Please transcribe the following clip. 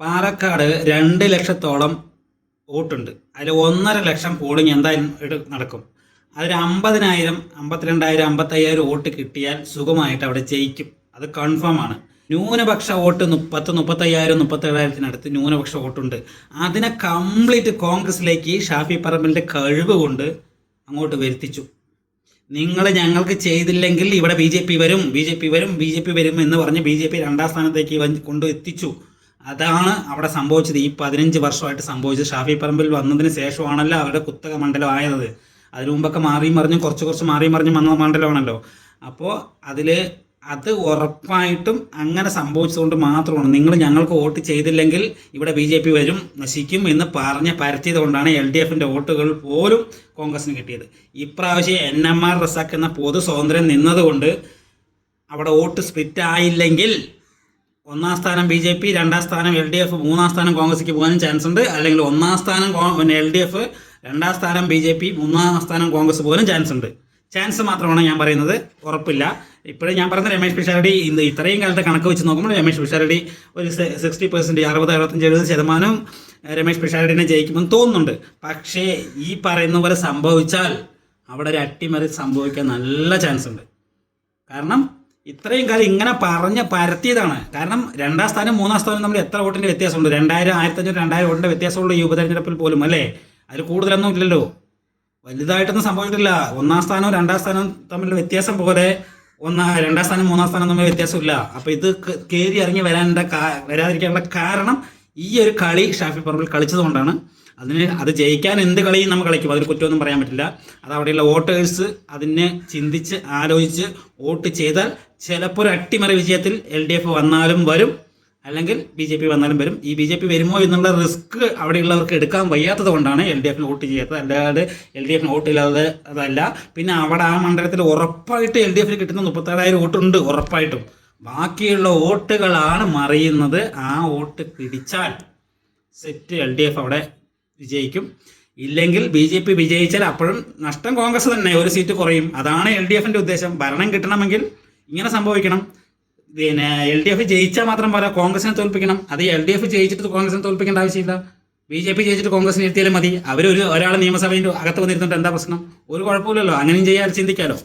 പാലക്കാട് 2 ലക്ഷത്തോളം വോട്ടുണ്ട്. അതിൽ 1.5 ലക്ഷം പോളിംഗ് എന്തായാലും നടക്കും. അതിൽ 50,000, 52,000, 55,000 വോട്ട് കിട്ടിയാൽ സുഖമായിട്ട് അവിടെ ജയിക്കും. അത് കൺഫേം ആണ്. ന്യൂനപക്ഷ വോട്ട് 35,000, 37,000 ന്യൂനപക്ഷ വോട്ടുണ്ട്. അതിനെ കംപ്ലീറ്റ് കോൺഗ്രസിലേക്ക് ഷാഫി പറമ്പിലിൻ്റെ കഴിവ് കൊണ്ട് അങ്ങോട്ട് വരുത്തിച്ചു. നിങ്ങൾ ഞങ്ങൾക്ക് ചെയ്തില്ലെങ്കിൽ ഇവിടെ ബി ജെ പി വരും എന്ന് പറഞ്ഞ് BJP 2ാം സ്ഥാനത്തേക്ക് കൊണ്ട് എത്തിച്ചു. അതാണ് അവിടെ സംഭവിച്ചത്. ഈ 15 വർഷമായിട്ട് സംഭവിച്ചത്. ഷാഫി പറമ്പിൽ വന്നതിന് ശേഷമാണല്ലോ അവരുടെ കുത്തക മണ്ഡലം ആയത്. അതിനു മുമ്പൊക്കെ മാറിയും മറിഞ്ഞും കുറച്ച് മാറിയും മറിഞ്ഞും വന്ന മണ്ഡലമാണല്ലോ. അപ്പോൾ അത് ഉറപ്പായിട്ടും അങ്ങനെ സംഭവിച്ചതുകൊണ്ട് മാത്രമാണ് നിങ്ങൾ ഞങ്ങൾക്ക് വോട്ട് ചെയ്തില്ലെങ്കിൽ ഇവിടെ BJP വരും, നശിക്കും എന്ന് പറഞ്ഞ് പരത്തിയത് കൊണ്ടാണ് LDFൻ്റെ വോട്ടുകൾ പോലും കോൺഗ്രസിന് കിട്ടിയത്. ഇപ്രാവശ്യം NMR റസാഖ് എന്ന പൊതു സ്വാതന്ത്ര്യം നിന്നതുകൊണ്ട് അവിടെ വോട്ട് സ്പ്ലിറ്റ് ആയില്ലെങ്കിൽ 1ാം സ്ഥാനം BJP, 2ാം സ്ഥാനം LDF, 3ാം സ്ഥാനം കോൺഗ്രസിക്ക് പോകാനും ചാൻസ് ഉണ്ട്. അല്ലെങ്കിൽ 1ാം സ്ഥാനം LDF, 2ാം സ്ഥാനം BJP, 3ാം സ്ഥാനം കോൺഗ്രസ് പോകാനും ചാൻസ് ഉണ്ട്. ചാൻസ് മാത്രമാണ് ഞാൻ പറയുന്നത്, ഉറപ്പില്ല. ഇപ്പോഴും ഞാൻ പറയുന്നത് രമേശ് പിഷാരടി ഇത്രയും കാലത്തെ കണക്ക് വെച്ച് നോക്കുമ്പോൾ രമേശ് പിഷാരടി ഒരു 60%, 60, 65, 70% രമേശ് പിഷാരടിനെ ജയിക്കുമെന്ന് തോന്നുന്നുണ്ട്. പക്ഷേ ഈ പറയുന്ന പോലെ സംഭവിച്ചാൽ അവിടെ ഒരു അട്ടിമറി സംഭവിക്കാൻ നല്ല ചാൻസ് ഉണ്ട്. കാരണം ഇത്രയും കാലം ഇങ്ങനെ പറഞ്ഞ് പരത്തിയതാണ്. കാരണം 2ാം സ്ഥാനം 3ാം സ്ഥാനം തമ്മിൽ എത്ര വോട്ടിൻ്റെ വ്യത്യാസമുണ്ട്? 2000, 1500, 2000 വോട്ടിൻ്റെ വ്യത്യാസമുള്ള ഈ ഉപതെരഞ്ഞെടുപ്പിൽ പോലും അല്ലേ? അതിൽ കൂടുതലൊന്നും ഇല്ലല്ലോ, വലുതായിട്ടൊന്നും സംഭവിച്ചിട്ടില്ല. 1ാം സ്ഥാനവും 2ാം സ്ഥാനവും തമ്മിലുള്ള വ്യത്യാസം പോലെ 2ാം സ്ഥാനം 3ാം സ്ഥാനം തമ്മിൽ വ്യത്യാസമില്ല. അപ്പോൾ ഇത് കയറി ഇറങ്ങി വരാതിരിക്കാനുള്ള കാരണം ഈ ഒരു കളി ഷാഫി പറമ്പിൽ കളിച്ചതുകൊണ്ടാണ്. അത് ജയിക്കാൻ എന്ത് കളിയും നമ്മൾ കളിക്കും, അതിൽ കുറ്റമൊന്നും പറയാൻ പറ്റില്ല. അത് അവിടെയുള്ള വോട്ടേഴ്സ് അതിനെ ചിന്തിച്ച് ആലോചിച്ച് വോട്ട് ചെയ്താൽ ചിലപ്പോൾ ഒരു അട്ടിമറി വിജയത്തിൽ LDF വന്നാലും വരും, അല്ലെങ്കിൽ BJP വന്നാലും വരും. ഈ BJP വരുമോ എന്നുള്ള റിസ്ക് അവിടെയുള്ളവർക്ക് എടുക്കാൻ വയ്യാത്തത് കൊണ്ടാണ് LDFന് വോട്ട് ചെയ്യാത്തത്. അല്ലാതെ LDFന് വോട്ട് ഇല്ലാതെ അതല്ല. പിന്നെ അവിടെ ആ മണ്ഡലത്തിൽ ഉറപ്പായിട്ട് LDFന് കിട്ടുന്ന 37,000 വോട്ടുണ്ട് ഉറപ്പായിട്ടും. ബാക്കിയുള്ള വോട്ടുകളാണ് മറിയുന്നത്. ആ വോട്ട് പിടിച്ചാൽ സെറ്റ് LDF അവിടെ വിജയിക്കും. ഇല്ലെങ്കിൽ BJP വിജയിച്ചാൽ അപ്പോഴും നഷ്ടം കോൺഗ്രസ് തന്നെ, ഒരു സീറ്റ് കുറയും. അതാണ് LDFൻ്റെ ഉദ്ദേശം. ഭരണം കിട്ടണമെങ്കിൽ ഇങ്ങനെ സംഭവിക്കണം. പിന്നെ LDF ജയിച്ചാൽ മാത്രം പോരാ, കോൺഗ്രസിനെ തോൽപ്പിക്കണം. അത് LDF ജയിച്ചിട്ട് കോൺഗ്രസിനെ തോൽപ്പിക്കേണ്ട ആവശ്യമില്ല. BJP ജയിച്ചിട്ട് കോൺഗ്രസിനെ ഇരുത്തിയാലും മതി. ഒരാൾ നിയമസഭയിൽ അകത്ത് വന്നിരുന്നിട്ട് എന്താ പ്രശ്നം? ഒരു കുഴപ്പമില്ലല്ലോ. അങ്ങനെയും ചെയ്യാൻ ചിന്തിക്കാമല്ലോ.